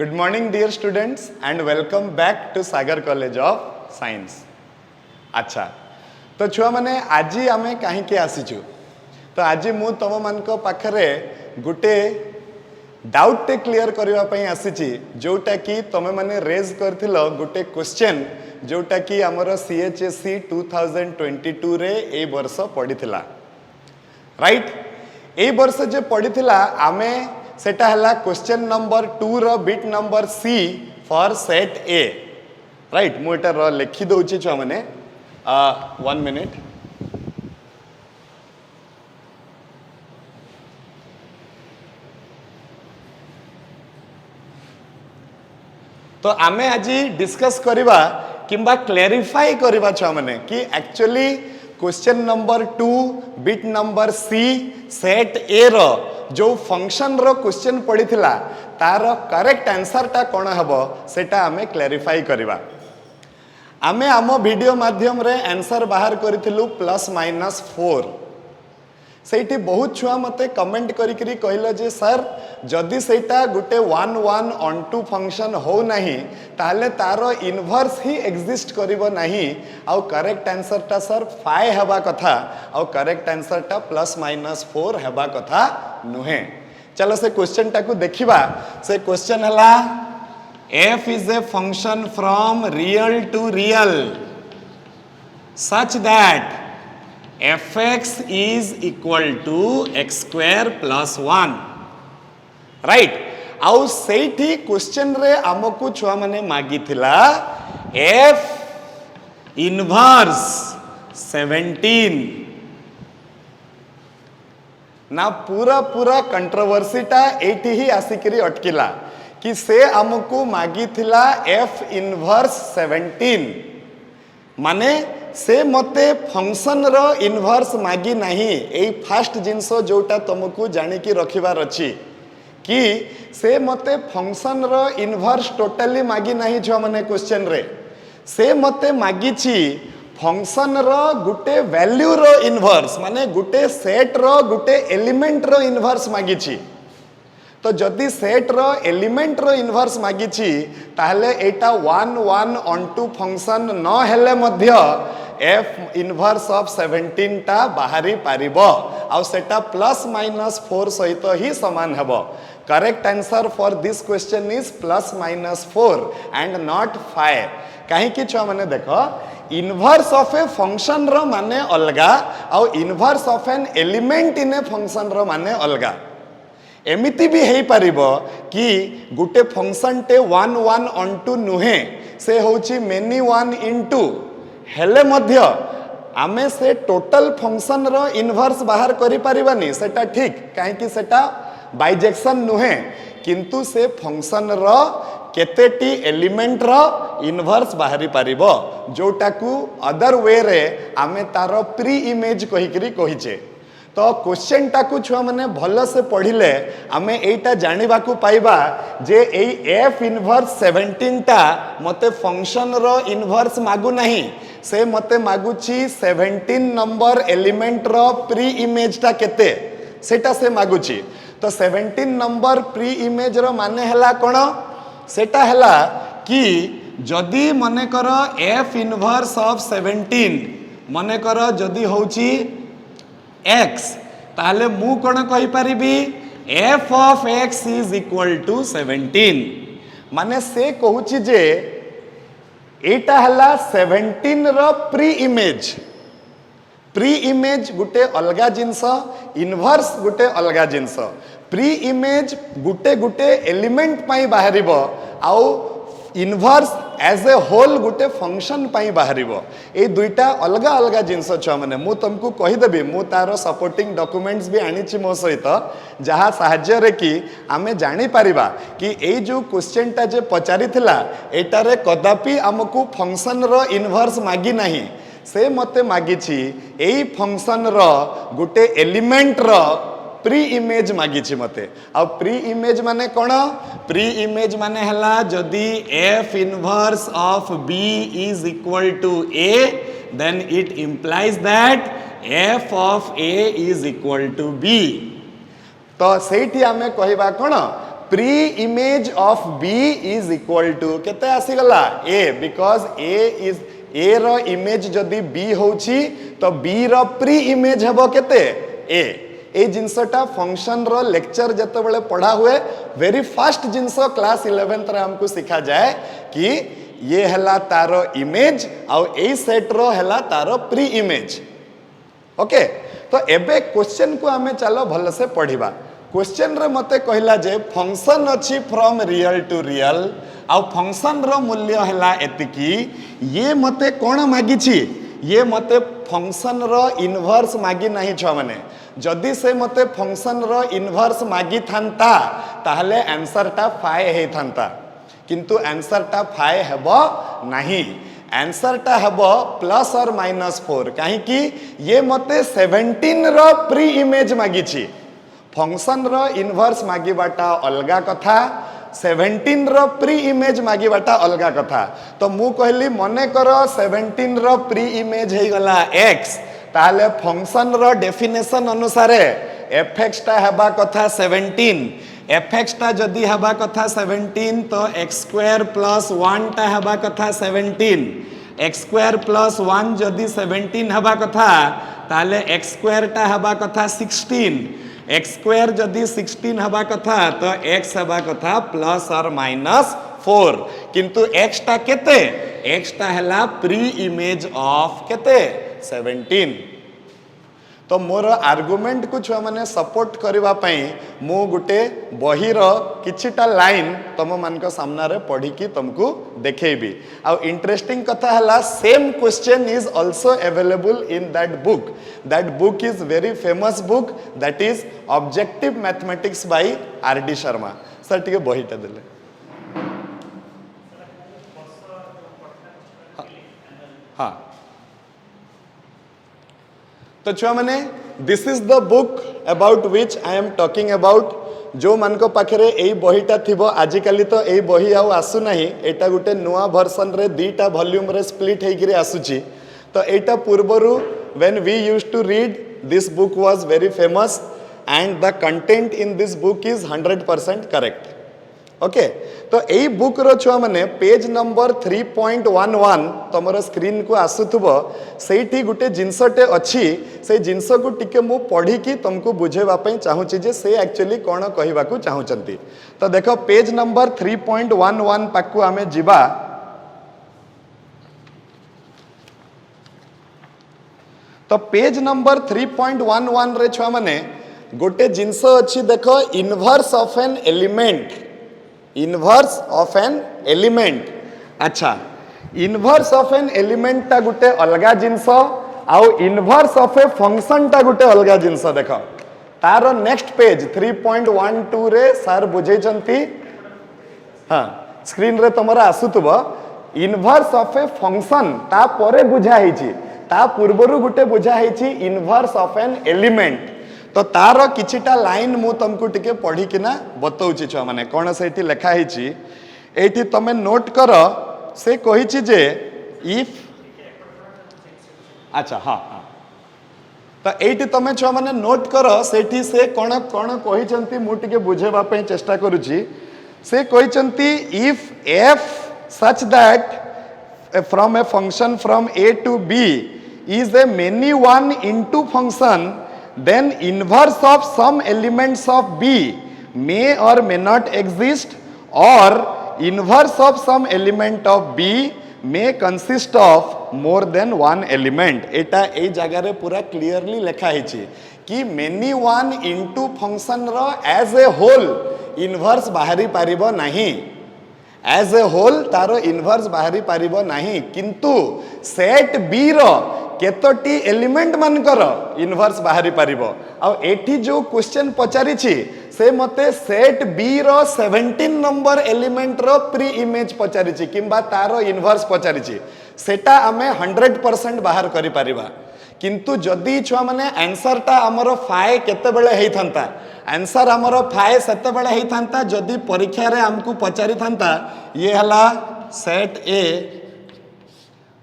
Good morning dear students and welcome back to Sagar College of Science. अच्छा तो छुआ माने आज आमे कहीं के आसीचु तो आज मु तुम मान पाखरे गोटे डाउट टे क्लियर करबा पई आसीची जोटा कि तमे माने रेज करथिलो गोटे क्वेश्चन जोटा कि हमर CHSE 2022 रे ए वर्ष पढ़िथिला राइट ए वर्ष जे पढ़िथिला आमे सेटा हला क्वेश्चन नंबर 2 रो bit number C for set A right मु एटा रो लिखि दउची छ माने 1 मिनिट तो आमे आज डिस्कस करिबा किंबा क्लेरिफाई करिबा छ माने कि actually question number 2 bit number C set A रो जो फंक्शन रो क्वेश्चन पढ़िथिला तार करेक्ट आंसर टा कोन हबो सेटा आमे क्लेरिफाई करिबा आमे आमो वीडियो माध्यम रे आंसर बाहर करिथिलु +-4 सेठी बहुत छुआ मते कमेंट करिकरी कहला जे सर जदि सेटा गुटे 1 ऑन टू फंक्शन हो नाही ताले तारो इनवर्स ही एग्जिस्ट करिवो नाही आ करेक्ट आंसर टा सर 5 हेबा कथा आ करेक्ट आंसर टा +-4 हेबा कथा नुहे चलो से क्वेश्चन टा को देखिबा से क्वेश्चन हला f is a function from real to real such that fx is equal to x square plus 1 right आउ सेठी क्वेश्चन रे हमकु छुआ माने मागी थिला f इनवर्स 17 ना पूरा कंट्रोवर्सी टा एठी ही आसिकरी अटकिला कि से हमकु मागी थिला f इनवर्स 17 माने से मते फंक्शन रो इनवर्स मागी नाही ए फर्स्ट जिंस जोटा तुमको जानि की रखिबार अछि कि से मते फंक्शन रो इनवर्स टोटली मागी नाही छ माने क्वेश्चन रे से मते मागी छी फंक्शन रो गुटे वैल्यू रो इनवर्स माने गुटे सेट रो गुटे एलिमेंट रो इनवर्स मागी छी तो जदि सेट रो एलिमेंट रो इनवर्स मागी छी ताहले एटा 1 ऑन टू फंक्शन न हेले मध्य f इनवर्स ऑफ 17 टा बाहरी पारिबो आ सेटा +-4 सहित ही समान हेबो correct answer for this question is +-4 and not 5 काहे कि छ माने देखो इनवर्स ऑफ ए फंक्शन रो माने अलगा आ inverse of an element in a function रो माने अलगा एमिति भी हेई पारिबो कि गुटे फंक्शन टे 1 ऑन टू नुहे से होची मेनी 1 इनटू हेले मध्य आमे से टोटल फंक्शन रो इनवर्स बाहर करि परिबानी सेटा ठीक काहे कि सेटा बाइजेक्शन नुहे किंतु से फंक्शन रो केतेटी एलिमेंट रो इनवर्स बाहरी पारिबो जोटा को अदर वे रे आमे तारो प्री इमेज कहिकरी कहिचे तो क्वेश्चन टा को छुआ माने भल से पढ़िले आमे एटा जानिबा को पाइबा जे एई f इनवर्स 17 टा मते फंक्शन रो इनवर्स मागु नहीं से मते मागुची 17 नंबर एलिमेंट रो प्री इमेज टा केते सेटा से मागुची तो 17 नंबर प्री इमेज रो माने हला कोन सेटा हला कि जदि मने करो f इनवर्स ऑफ 17 मने करो जदि होची x ताले मु कोन कहि परिबी f of x is equal to 17 माने से कहूची जे एटा हला 17 रो प्री इमेज गुटे अलगा जिंस इनवर्स गुटे अलगा जिंस प्री इमेज गुटे एलिमेंट पाई बाहरिबो आउ inverse as a whole Gute function पाई बाहरिबो ए दुईटा अलगा अलगा जिंस छ माने मु तुमको कहि देबी मु तारो सपोर्टिंग डॉक्यूमेंट्स भी आनी छी मो सहित जहा सहाय्य रे कि आमे जानि परिबा कि ए जो क्वेश्चन टा जे पचारि थिला एटारे कदापि हमकु फंक्शन रो इनवर्स मागी नाही से मते मागी छी एई फंक्शन रो गुटे एलिमेंट रो प्री इमेज मागी छी मते आ प्री इमेज माने कोन प्री इमेज माने हला जदी f inverse of b is equal to a then it implies that f of a is equal to b तो सेठी आमे कहबा कोन pre image of b is equal to केते आसीगला ए बिकॉज ए रो इमेज जदि बी होची तो बी रो प्री इमेज हेबो केते ए जिनसटा फंक्शन रो लेक्चर जते बेले पढ़ा हुए वेरी फास्ट जिनस क्लास 11th रे हमको सिखा जाए कि ये हला तारो इमेज आउ ए सेट रो हला तारो प्री इमेज ओके। तो एबे क्वेश्चन को आमे चलो भल से पढ़िबा। क्वेश्चन रे मते कहला जे फंक्शन अछि फ्रॉम रियल टू रियल आउ फंक्शन रो मूल्य हला एतिकी ये मते कोन मागी छी ये मते फंक्शन रो इनवर्स मागी नहीं छ माने जदि से मते फंक्शन रो इनवर्स मागी थांता ताहले आंसर टा 5 हे थांता किंतु आंसर टा 5 हेबो नहीं आंसर टा हेबो +or -4 काहे कि ये मते 17 रो प्री इमेज मागी छी फंक्शन रो इनवर्स मागी बाटा अलगा कथा 17 रो प्री इमेज मागी बाटा अलगा कथा। तो मु कहली मने करो 17 रो प्री इमेज हे गला x ताले फंक्शन रो डेफिनेशन अनुसार fx टा हेबा कथा 17 fx टा जदि हेबा कथा 17 तो x² + 1 टा हेबा कथा 17 x² + 1 जदि 17 हेबा कथा ताले x² टा हेबा कथा 16 x² जदि 16 हेबा कथा तो x हेबा कथा +or -4 किंतु x टा केते x टा हला प्री इमेज ऑफ केते 17। तो मोर आर्गुमेंट को छुआ माने सपोर्ट करबा पई मु गुटे बहिर किछिटा लाइन तुम मानक सामना रे पढ़ी की तुमको देखेबी। आ इंटरेस्टिंग कथा हला same question is also available in that book is very famous book that is objective mathematics bye RD. Sharma sir टिके बहिटा देले। हाँ तो छुआ माने this is the book about which I am talking about जो मान को पाखरे एई बहिटा थिबो आजिकाली तो एई बही आउ आसु नाही एटा गुटे नुआ वर्जन रे दीटा वॉल्यूम रे स्प्लिट हेगिरे आसुची। तो एटा पूर्वरु when we used to read this book was very famous and the content in this book is 100% correct okay. तो यही बुक रो छुआ माने पेज नंबर 3.11 तुमर स्क्रीन को आसुथबो सेठी गुटे जिनसटे अछि से जिनस को टिके मु पढ़ी की तुमको बुझेबा पई चाहूची जे से एक्चुअली कोन कहिबा को चाहूचंती। तो देखो पेज नंबर 3.11 पाकु आमे जिबा। तो पेज नंबर 3.11 रे छुआ माने गोटे जिनस अछि देखो inverse of an element inverse of an element. अच्छा इनवर्स ऑफ एन एलिमेंट ता गुटे अलगा जिनस आउ इनवर्स ऑफ ए फंक्शन ता गुटे अलगा जिनस देखो तार नेक्स्ट पेज 3.12 रे सर बुझेचंती। हाँ स्क्रीन रे तमरा आसुतबो इनवर्स ऑफ ए फंक्शन ता परे बुझा हेची ता पूर्वरु गुटे बुझा हेची इनवर्स ऑफ एन एलिमेंट। तो तार किछिटा लाइन मु तुमको टिके पढ़ी किना बतौची छुआ माने कोन सेठी लेखा हेची एठी तमे नोट कर से कहिची जे इफ अच्छा हाँ हाँ तो एठी तमे छुआ माने नोट कर सेठी से कोन कोन कहिचंती मु टिके बुझेबा पई चेष्टा करूची से कहिचंती if f such that from a function from a to b is a many one into function then inverse of some elements of b may or may not exist or inverse of some element of b may consist of more than one element। एटा ए जगह रे पूरा clearly लिखा है कि many one into function row as a whole inverse बाहरी पारिबो नहीं as a whole taro inverse बाहरी पारिबो नहीं किंतु सेट बी रो केतोटी एलिमेंट मान कर इनवर्स बाहरी पारिबो। आ एठी जो क्वेश्चन पचारि छी से मते सेट बी रो 17 नंबर एलिमेंट रो प्री इमेज पचारि छी किंबा तारो इनवर्स पचारि छी सेटा आमे 100% बाहर करि पारिबा किंतु जदि छुआ माने आंसर टा हमरो फाय केते बेले हेई थांता आंसर हमरो फाय सेते बेले हेई थांता जदि परीक्षा रे हमकु पचारि थांता ये हला सेट ए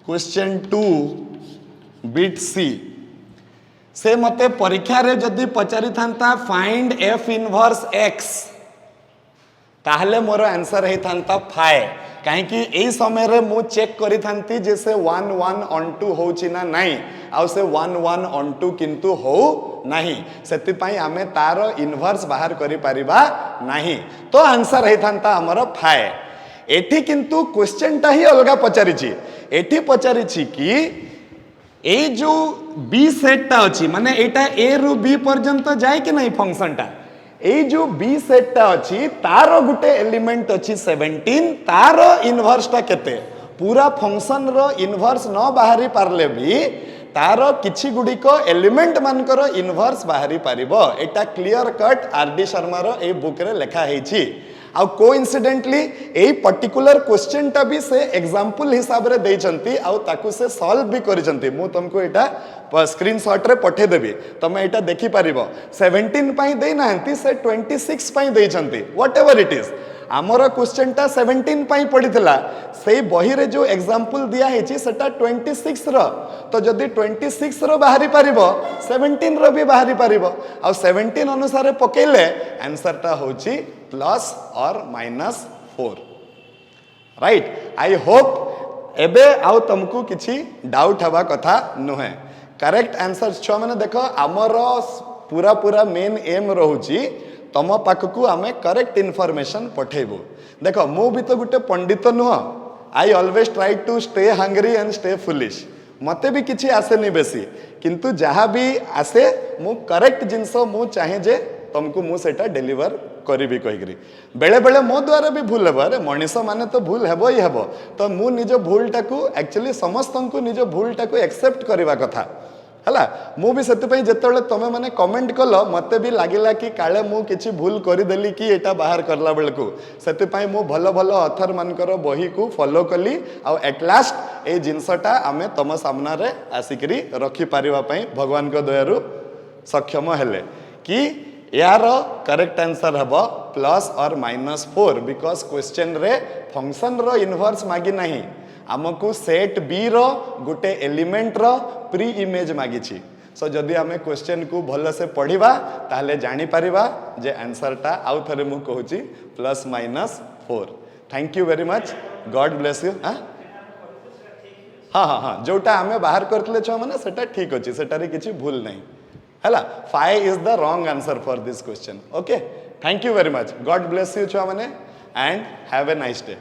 क्वेश्चन 2 बिट सी से मते परीक्षा रे जदि पचारि थांता फाइंड एफ इनवर्स एक्स ताहले मोर आंसर होता फाए कहीं यही समय रे मु चेक करी थांती जे से 1 1 ऑन 2 होची ना नहीं आउ से 1 1 ऑन 2 किंतु हो नहीं सेति पई आमे तार इनवर्स बाहर करि परिबा नहीं तो आंसर होता हमर फाए एठी किंतु क्वेश्चन टा ही अलगा पचारि छी एठी पचारि छी कि ए जो बी सेट टा अछि माने एटा ए रु बी पर्यंत जाय कि नहीं फंक्शन टा ए जो बी सेट टा अछि तार गुटे एलिमेंट अछि 17 तार इनवर्स टा केते पूरा फंक्शन रो इनवर्स न बाहरी पारले भी तार किछि गुडिक एलिमेंट मानकर इनवर्स बाहरी पारिबो एटा क्लियर कट आरडी शर्मा रो ए बुक रे लिखा हेछि आ कोइंसिडेंटली ए पर्टिकुलर क्वेश्चन टा भी से एग्जांपल हिसाब रे देइचंती आ ताकू से सॉल्व भी करिसंती मु तुमको एटा स्क्रीनशॉट रे पठे देबी तमे एटा देखि पारिबो 17 पई देइ नांती से 26 पई देइचंती व्हाटएवर इट इज आमर क्वेश्चन टा 17 पई पडितला सेही बही रे जो एग्जांपल दिया हेछि सेटा 26 रो तो जदी 26 रो बाहरी पारिबो 17 रो भी बाहरी पारिबो आ 17 अनुसार पकेले आंसर टा होछि प्लस और -4 राइट आई होप एबे आउ तुमको किछि डाउट हवा कथा नुहे करेक्ट आंसर छ माने देखो आमर पूरा पूरा मेन एम रहउची तम पाखकू आमे करेक्ट इनफॉरमेशन पठेबू देखो मु भी तो गुटे पंडित नुह I always try to stay hungry and stay foolish मते भी किछि आसे नहीं बेसी किंतु जहाँ भी आसे मु करेक्ट जिनस मु चाहे जे तुमको मु सेटा डिलीवर करी कहीकि बेले बेले मो द्वारा भी भूल हे अरे मनीष माने तो भूल हेब ही हेब तो मु निज भूलटा को एक्चुअली समस्त को निज भूलटा को एक्सेप्ट करवा कथा है मु भी से जिते तुम मैंने कमेंट कल मत भी लगिला कि काले मु किछि भूल करदेली कि एटा बाहर करला बेल को से मु भल भल अथर मानकर बही को फॉलो कली आ एट लास्ट ए जिनसटा आमे तुम सामना रे आसिकरी रखी पारिबा पई भगवान को दयारु सक्षम हेले कि यार करेक्ट आंसर हम प्लस और -4 बिकॉज क्वेश्चन रे फंक्शन रो इनवर्स मागी नहीं आमको सेट बी रो गुटे एलिमेंट रो प्री इमेज मागी छी सो जदि आमे क्वेश्चन को भल से पढ़िबा ताहले जानि परिबा जे आंसर टा आउ थरे मु कहूची +-4 thank you very much God bless you हाँ हाँ हाँ जोटा आमे बाहर करतले छ माने सेटा ठीक अछि सेटारे किछि भूल नहीं हैला 5 is the wrong answer for this question okay thank you very much god bless you छुआ माने and have a nice day